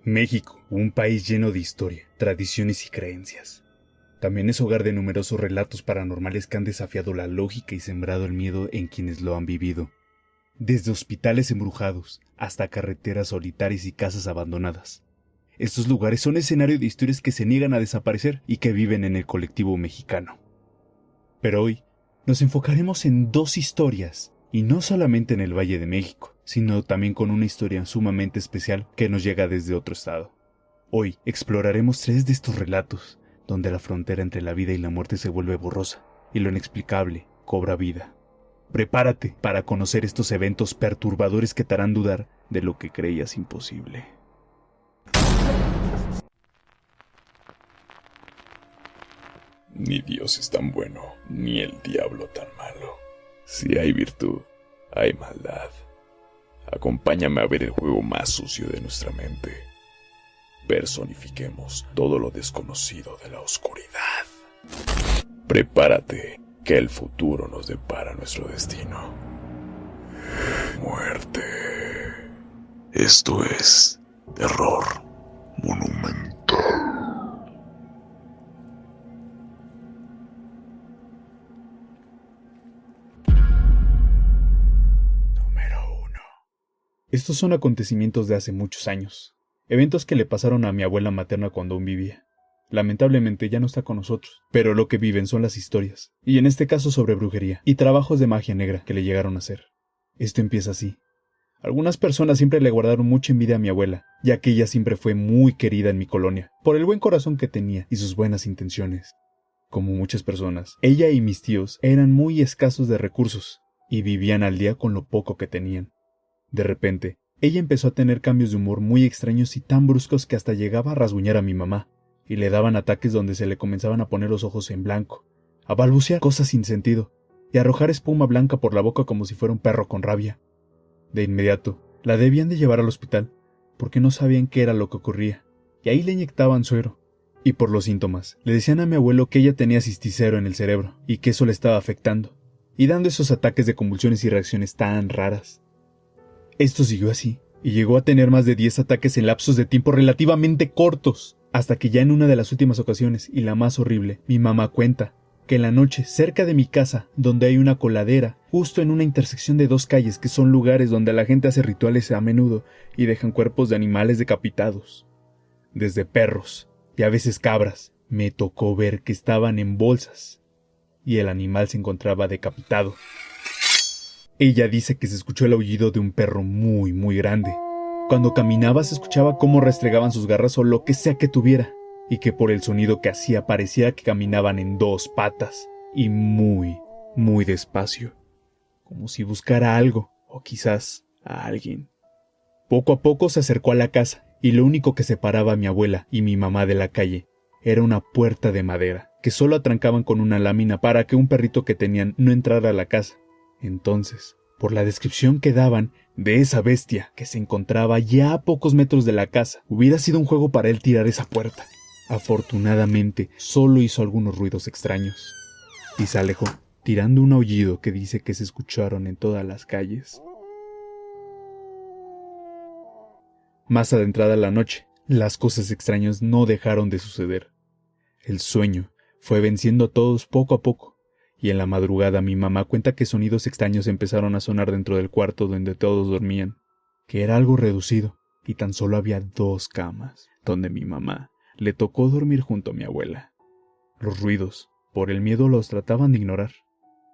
México, un país lleno de historia, tradiciones y creencias. También es hogar de numerosos relatos paranormales que han desafiado la lógica y sembrado el miedo en quienes lo han vivido. Desde hospitales embrujados hasta carreteras solitarias y casas abandonadas. Estos lugares son escenario de historias que se niegan a desaparecer y que viven en el colectivo mexicano. Pero hoy nos enfocaremos en dos historias, y no solamente en el Valle de México, sino también con una historia sumamente especial que nos llega desde otro estado. Hoy exploraremos 3 de estos relatos, donde la frontera entre la vida y la muerte se vuelve borrosa, y lo inexplicable cobra vida. Prepárate para conocer estos eventos perturbadores que te harán dudar de lo que creías imposible. Ni Dios es tan bueno, ni el diablo tan malo. Si hay virtud, hay maldad. Acompáñame a ver el juego más sucio de nuestra mente. Personifiquemos todo lo desconocido de la oscuridad. Prepárate, que el futuro nos depara nuestro destino. Muerte. Esto es terror monumental. Estos son acontecimientos de hace muchos años, eventos que le pasaron a mi abuela materna cuando aún vivía. Lamentablemente ya no está con nosotros, pero lo que viven son las historias, y en este caso sobre brujería y trabajos de magia negra que le llegaron a hacer. Esto empieza así. Algunas personas siempre le guardaron mucha envidia a mi abuela, ya que ella siempre fue muy querida en mi colonia, por el buen corazón que tenía y sus buenas intenciones. Como muchas personas, ella y mis tíos eran muy escasos de recursos, y vivían al día con lo poco que tenían. De repente, ella empezó a tener cambios de humor muy extraños y tan bruscos que hasta llegaba a rasguñar a mi mamá, y le daban ataques donde se le comenzaban a poner los ojos en blanco, a balbucear cosas sin sentido, y a arrojar espuma blanca por la boca como si fuera un perro con rabia. De inmediato, la debían de llevar al hospital, porque no sabían qué era lo que ocurría, y ahí le inyectaban suero. Y por los síntomas, le decían a mi abuelo que ella tenía cisticero en el cerebro, y que eso le estaba afectando, y dando esos ataques de convulsiones y reacciones tan raras. Esto siguió así, y llegó a tener más de 10 ataques en lapsos de tiempo relativamente cortos, hasta que ya en una de las últimas ocasiones, y la más horrible, mi mamá cuenta que en la noche, cerca de mi casa, donde hay una coladera, justo en una intersección de 2 calles que son lugares donde la gente hace rituales a menudo y dejan cuerpos de animales decapitados, desde perros y a veces cabras, me tocó ver que estaban en bolsas, y el animal se encontraba decapitado. Ella dice que se escuchó el aullido de un perro muy, muy grande. Cuando caminaba se escuchaba cómo restregaban sus garras o lo que sea que tuviera, y que por el sonido que hacía parecía que caminaban en 2 patas, y muy, muy despacio, como si buscara algo, o quizás a alguien. Poco a poco se acercó a la casa, y lo único que separaba a mi abuela y mi mamá de la calle era una puerta de madera, que solo atrancaban con una lámina para que un perrito que tenían no entrara a la casa. Entonces, por la descripción que daban de esa bestia que se encontraba ya a pocos metros de la casa, hubiera sido un juego para él tirar esa puerta. Afortunadamente, solo hizo algunos ruidos extraños y se alejó, tirando un aullido que dice que se escucharon en todas las calles. Más adentrada la noche, las cosas extrañas no dejaron de suceder. El sueño fue venciendo a todos poco a poco. Y en la madrugada mi mamá cuenta que sonidos extraños empezaron a sonar dentro del cuarto donde todos dormían, que era algo reducido, y tan solo había 2 camas, donde mi mamá le tocó dormir junto a mi abuela. Los ruidos, por el miedo, los trataban de ignorar.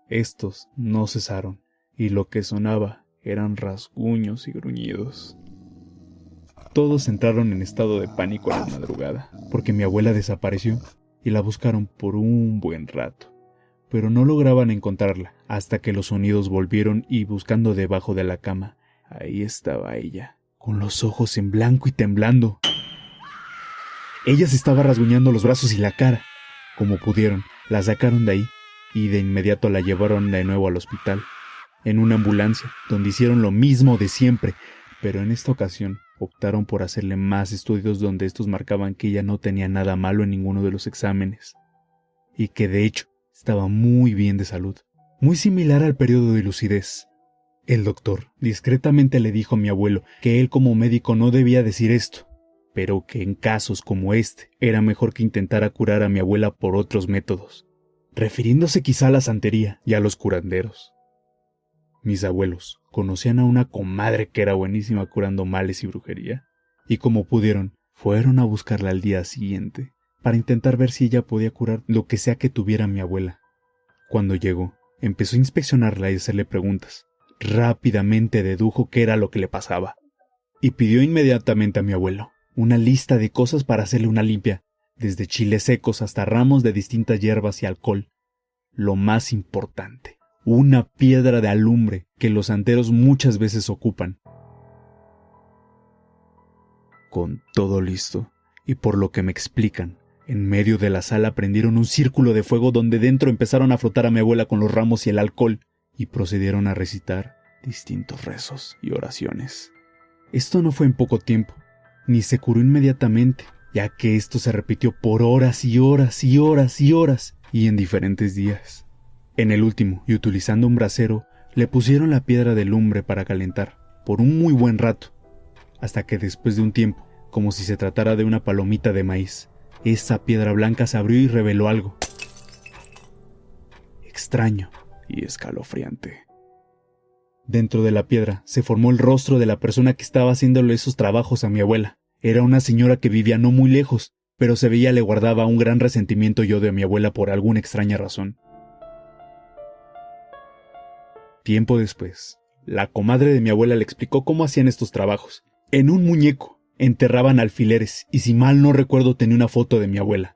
Estos no cesaron, y lo que sonaba eran rasguños y gruñidos. Todos entraron en estado de pánico a la madrugada, porque mi abuela desapareció, y la buscaron por un buen rato. Pero no lograban encontrarla hasta que los sonidos volvieron y buscando debajo de la cama, ahí estaba ella, con los ojos en blanco y temblando. Ella se estaba rasguñando los brazos y la cara. Como pudieron, la sacaron de ahí y de inmediato la llevaron de nuevo al hospital, en una ambulancia, donde hicieron lo mismo de siempre, pero en esta ocasión optaron por hacerle más estudios donde estos marcaban que ella no tenía nada malo en ninguno de los exámenes, y que de hecho estaba muy bien de salud, muy similar al periodo de lucidez. El doctor discretamente le dijo a mi abuelo que él como médico no debía decir esto, pero que en casos como este era mejor que intentara curar a mi abuela por otros métodos, refiriéndose quizá a la santería y a los curanderos. Mis abuelos conocían a una comadre que era buenísima curando males y brujería, y como pudieron, fueron a buscarla al día siguiente para intentar ver si ella podía curar lo que sea que tuviera mi abuela. Cuando llegó, empezó a inspeccionarla y hacerle preguntas. Rápidamente dedujo qué era lo que le pasaba, y pidió inmediatamente a mi abuelo una lista de cosas para hacerle una limpia, desde chiles secos hasta ramos de distintas hierbas y alcohol. Lo más importante, una piedra de alumbre que los santeros muchas veces ocupan. Con todo listo, y por lo que me explican, en medio de la sala prendieron un círculo de fuego donde dentro empezaron a frotar a mi abuela con los ramos y el alcohol, y procedieron a recitar distintos rezos y oraciones. Esto no fue en poco tiempo, ni se curó inmediatamente, ya que esto se repitió por horas y horas y horas y horas, y en diferentes días. En el último, y utilizando un brasero, le pusieron la piedra de lumbre para calentar, por un muy buen rato, hasta que después de un tiempo, como si se tratara de una palomita de maíz, esa piedra blanca se abrió y reveló algo extraño y escalofriante. Dentro de la piedra se formó el rostro de la persona que estaba haciéndole esos trabajos a mi abuela. Era una señora que vivía no muy lejos, pero se veía le guardaba un gran resentimiento y odio a mi abuela por alguna extraña razón. Tiempo después, la comadre de mi abuela le explicó cómo hacían estos trabajos. En un muñeco enterraban alfileres y si mal no recuerdo tenía una foto de mi abuela.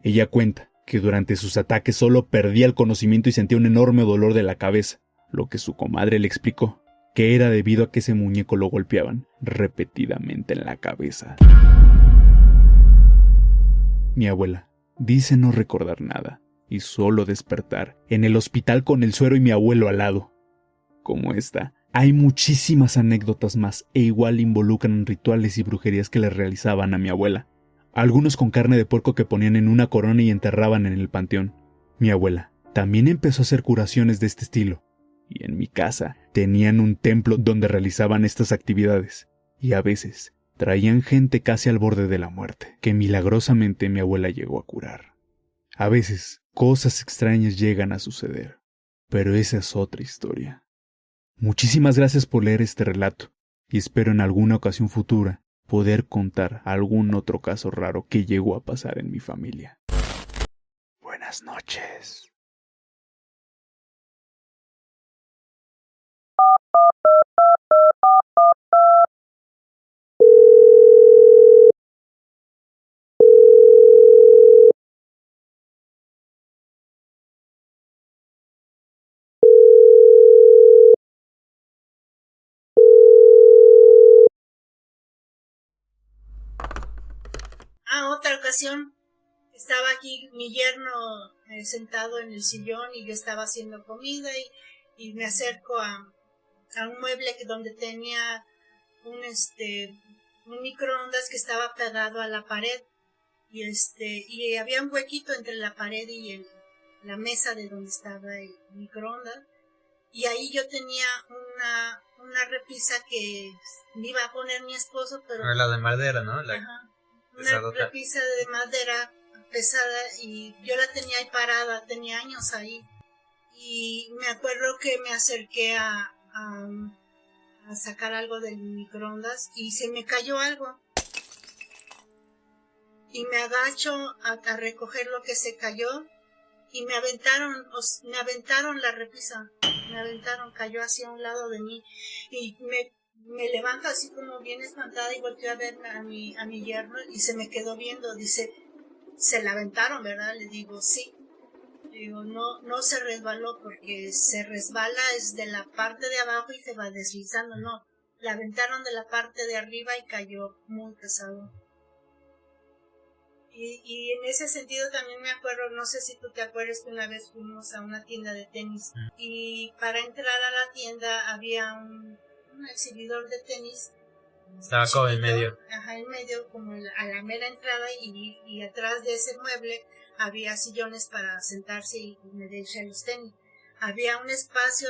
Ella cuenta que durante sus ataques solo perdía el conocimiento y sentía un enorme dolor de la cabeza, lo que su comadre le explicó, que era debido a que ese muñeco lo golpeaban repetidamente en la cabeza. Mi abuela dice no recordar nada y solo despertar en el hospital con el suero y mi abuelo al lado. Como esta, hay muchísimas anécdotas más e igual involucran rituales y brujerías que le realizaban a mi abuela. Algunos con carne de puerco que ponían en una corona y enterraban en el panteón. Mi abuela también empezó a hacer curaciones de este estilo, y en mi casa tenían un templo donde realizaban estas actividades, y a veces traían gente casi al borde de la muerte, que milagrosamente mi abuela llegó a curar. A veces cosas extrañas llegan a suceder, pero esa es otra historia. Muchísimas gracias por leer este relato, y espero en alguna ocasión futura poder contar algún otro caso raro que llegó a pasar en mi familia. Buenas noches. Otra ocasión estaba aquí mi yerno sentado en el sillón y yo estaba haciendo comida y me acerco a un mueble donde tenía un microondas que estaba pegado a la pared y había un huequito entre la pared y la mesa de donde estaba el microondas y ahí yo tenía una repisa que me iba a poner mi esposo, pero la de madera, ¿no? Una repisa de madera pesada y yo la tenía ahí parada, tenía años ahí. Y me acuerdo que me acerqué a sacar algo del microondas y se me cayó algo. Y me agacho a recoger lo que se cayó y me aventaron la repisa. Cayó hacia un lado de mí y me levanto así como bien espantada y volteo a ver a mi yerno y se me quedó viendo. Dice, se la aventaron, ¿verdad? Le digo, sí. Le digo, no se resbaló porque se resbala es de la parte de abajo y se va deslizando. No, la aventaron de la parte de arriba y cayó muy pesado. Y en ese sentido también me acuerdo, no sé si tú te acuerdas que una vez fuimos a una tienda de tenis y para entrar a la tienda había un exhibidor de tenis. Estaba chiquito, como en medio. Ajá, en medio, como a la mera entrada y atrás de ese mueble había sillones para sentarse y medirse los tenis. Había un espacio,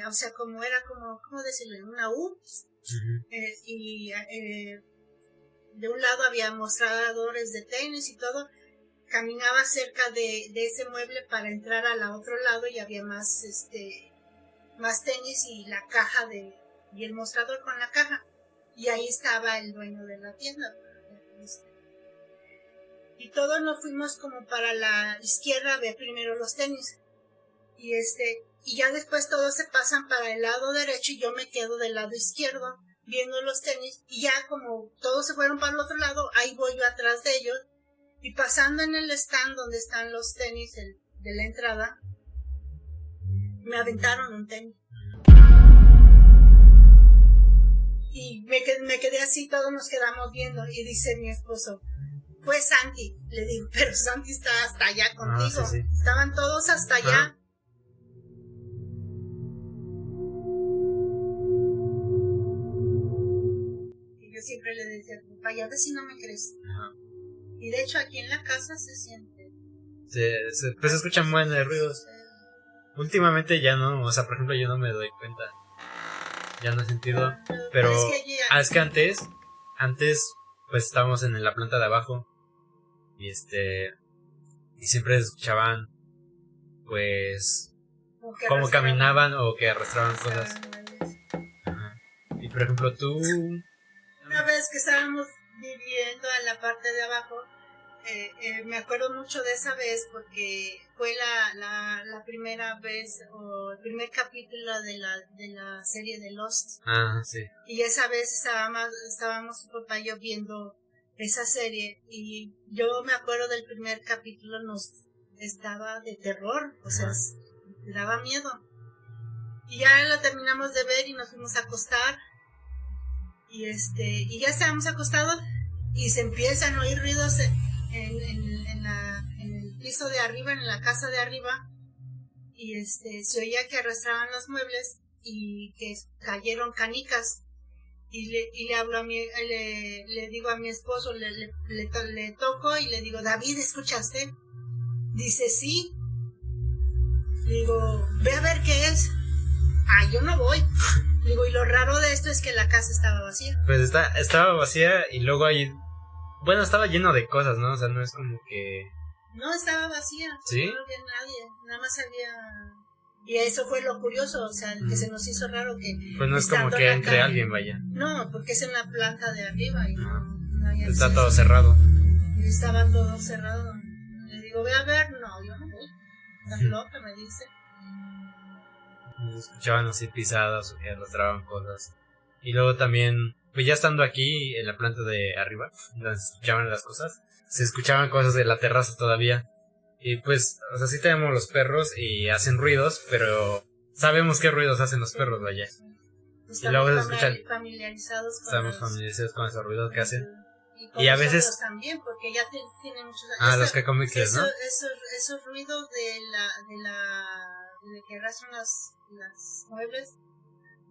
o sea, como era como, ¿cómo decirlo? Una U. de un lado había mostradores de tenis y todo. Caminaba cerca de ese mueble para entrar al otro lado y había más tenis y la caja y el mostrador con la caja. Y ahí estaba el dueño de la tienda. Y todos nos fuimos como para la izquierda a ver primero los tenis. Y ya después todos se pasan para el lado derecho y yo me quedo del lado izquierdo viendo los tenis. Y ya como todos se fueron para el otro lado, ahí voy yo atrás de ellos. Y pasando en el stand donde están los tenis de la entrada, me aventaron un tenis. Y me quedé así, todos nos quedamos viendo. Y dice mi esposo, fue Santi. Le digo, pero Santi está hasta allá contigo. Sí. Estaban todos hasta allá. Y yo siempre le decía, papá, ya ves si no me crees. Ajá. Y de hecho aquí en la casa se siente. Pues se escuchan buenos ruidos. Últimamente ya no, o sea, por ejemplo, yo no me doy cuenta. Ya no he sentido. Pero es que antes, pues estábamos en la planta de abajo. Y y siempre escuchaban, pues, cómo caminaban o que arrastraban cosas. Ajá. Y por ejemplo, tú. Una vez que estábamos viviendo en la parte de abajo, me acuerdo mucho de esa vez porque fue la primera vez o el primer capítulo de la serie de Lost. Ah, sí. Y esa vez estábamos su papá y yo viendo esa serie y yo me acuerdo del primer capítulo, nos estaba de terror, o sea, me daba miedo. Y ya lo terminamos de ver y nos fuimos a acostar y ya estábamos acostados y se empiezan a oír ruidos en el piso de arriba, en la casa de arriba, y se oía que arrastraban los muebles y que cayeron canicas. Y le hablo le digo a mi esposo, le toco y le digo, David, ¿escuchaste? Dice, sí. Le digo, ve a ver qué es. Yo no voy. Le digo, y lo raro de esto es que la casa estaba vacía. Pues estaba vacía y luego ahí, bueno, estaba lleno de cosas, ¿no? O sea, no es como que... No, estaba vacía. ¿Sí? No había nadie, nada más había... Y eso fue lo curioso, o sea, el que se nos hizo raro que... Pues no es como que entre alguien, vaya. No, porque es en la planta de arriba y no hay Está acceso. todo cerrado. Y estaba todo cerrado. Le digo, ve a ver, no, yo no voy. Estás loca, me dice. Y escuchaban así pisadas o que arrastraban cosas. Y luego también, pues ya estando aquí en la planta de arriba, donde se escuchaban las cosas, se escuchaban cosas de la terraza todavía. Y pues, o sea, sí tenemos los perros y hacen ruidos, pero sabemos qué ruidos hacen los perros, vaya. Estamos y luego se escuchan, familiarizados con estamos familiarizados con esos ruidos que hacen. Y a veces también, porque ya tienen muchos años. Los cacomixles, ¿no? Esos ruidos de que arrastran las muebles,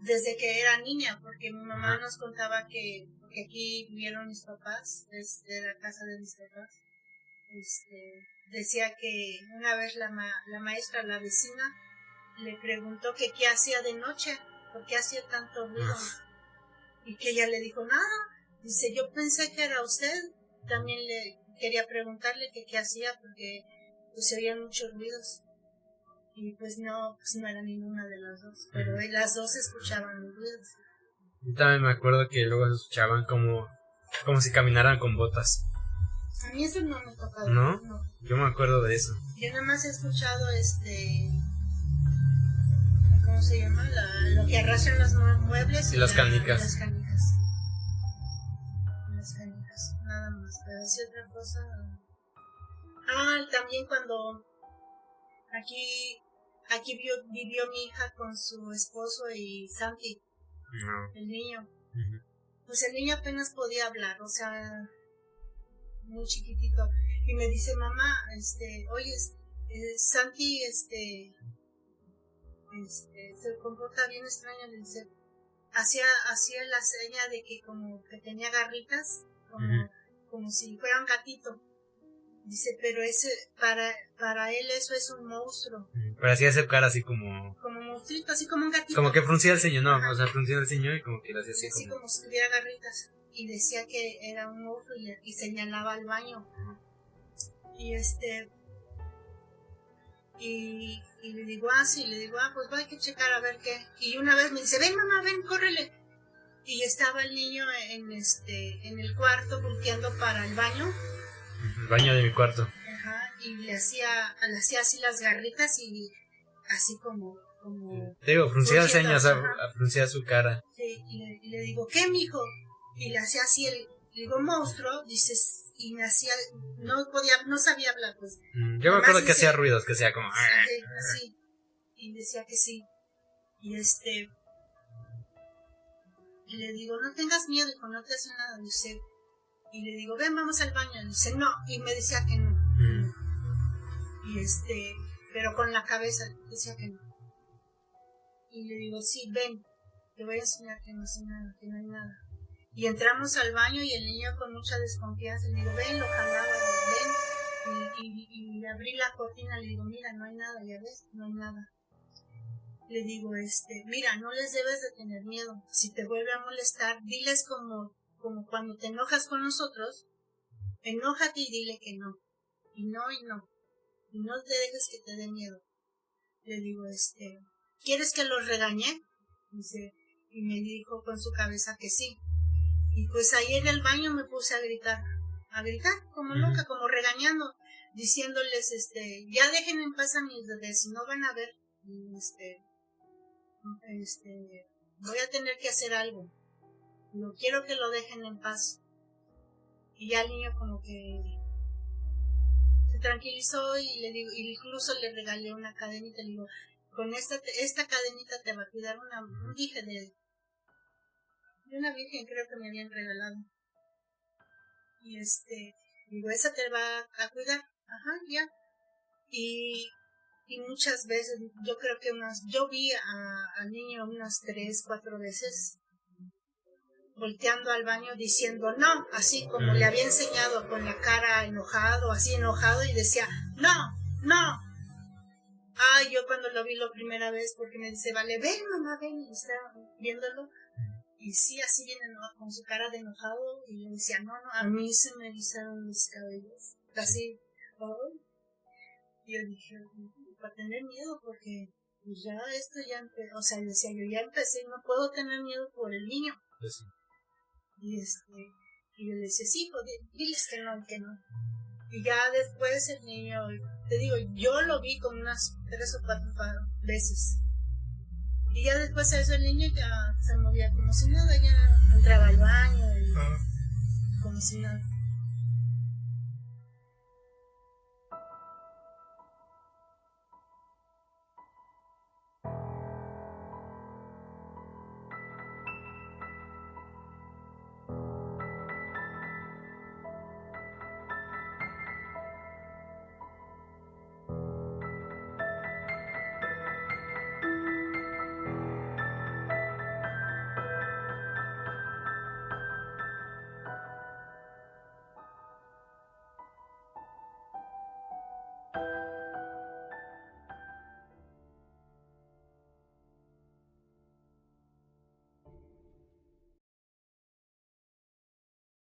desde que era niña, porque mi mamá nos contaba que, porque aquí vivieron mis papás, desde la casa de mis papás, decía que una vez la maestra, la vecina, le preguntó que qué hacía de noche, por qué hacía tanto ruido, y que ella le dijo, nada, dice, yo pensé que era usted, también le quería preguntarle que qué hacía, porque pues se oían muchos ruidos, y pues no era ninguna de las dos, pero las dos escuchaban los ruidos. Yo también me acuerdo que luego se escuchaban como si caminaran con botas. A mí eso no me tocaba. ¿No? Yo me acuerdo de eso. Yo nada más he escuchado ¿cómo se llama? Lo que arrastran los muebles y las canicas. Las canicas, nada más. Pero así otra cosa. También cuando aquí vivió mi hija con su esposo y Santi, el niño. Pues el niño apenas podía hablar, o sea, muy chiquitito, y me dice, mamá, oye, Santi, se comporta bien extraño, le dice, hacía la seña de que como que tenía garritas, como si fuera un gatito, dice, pero para él eso es un monstruo. Pero hacía ese cara así como monstruito, así como un gatito. Como que fruncía el ceño, ¿no? Ajá. O sea, fruncía el ceño y como que lo hacía así como si tuviera garritas. y decía que era un monstruo y señalaba al baño. Y y le digo, sí, le digo, pues hay que checar a ver qué. Y una vez me dice, ven mamá, ven, córrele. Y estaba el niño en el cuarto volteando para el baño. El baño de mi cuarto. Ajá, y le hacía así las garritas y así como digo, fruncía señas, fruncía su cara. Sí, y le digo, ¿qué, mijo? Y le hacía así le digo, monstruo, dices, y me hacía, no sabía hablar, pues. Yo me acuerdo que hacía ruidos, que hacía como... Sí, y decía que sí. Y y le digo, no tengas miedo, hijo, no te hace nada, dice. Y le digo, ven, vamos al baño, y dice, no, y me decía que no. Y pero con la cabeza decía que no. Y le digo, sí, ven, te voy a enseñar que no hace nada, que no hay nada. Y entramos al baño y el niño con mucha desconfianza, le digo, ven, lo jalaba, ven, y abrí la cortina, le digo, mira, no hay nada, ya ves, no hay nada. Le digo, mira, no les debes de tener miedo, si te vuelve a molestar, diles como cuando te enojas con nosotros, enójate y dile que no, y no, y no te dejes que te dé miedo. Le digo, ¿quieres que los regañe? Dice, y me dijo con su cabeza que sí. Y pues ahí en el baño me puse a gritar como loca, como regañando, diciéndoles, ya dejen en paz a mis bebés, si no van a ver, voy a tener que hacer algo. No quiero que lo dejen en paz. Y ya el niño como que se tranquilizó y le digo, incluso le regalé una cadenita, le digo, con esta cadenita te va a cuidar un dije de una virgen, creo que me habían regalado. Y digo, esa te va a cuidar. Ajá, ya. Y muchas veces, yo creo que yo vi al niño unas 3, 4 veces volteando al baño diciendo no, así como le había enseñado con la cara enojado, así enojado, y decía, no. Yo cuando lo vi la primera vez, porque me dice, vale, ven mamá, ven, y estaba viéndolo, y sí, así viene con su cara de enojado, y le decía, no, a mí se me erizaron mis cabellos, casi, y yo dije, para tener miedo, porque pues ya esto ya empezó, o sea, decía yo, ya empecé, no puedo tener miedo por el niño. Pues sí. Y yo le decía, sí, hijo, diles que no. Y ya después el niño, te digo, yo lo vi como unas 3 o 4 veces. Y ya después de eso el niño ya se movía como si nada, ya entraba al baño y como si nada.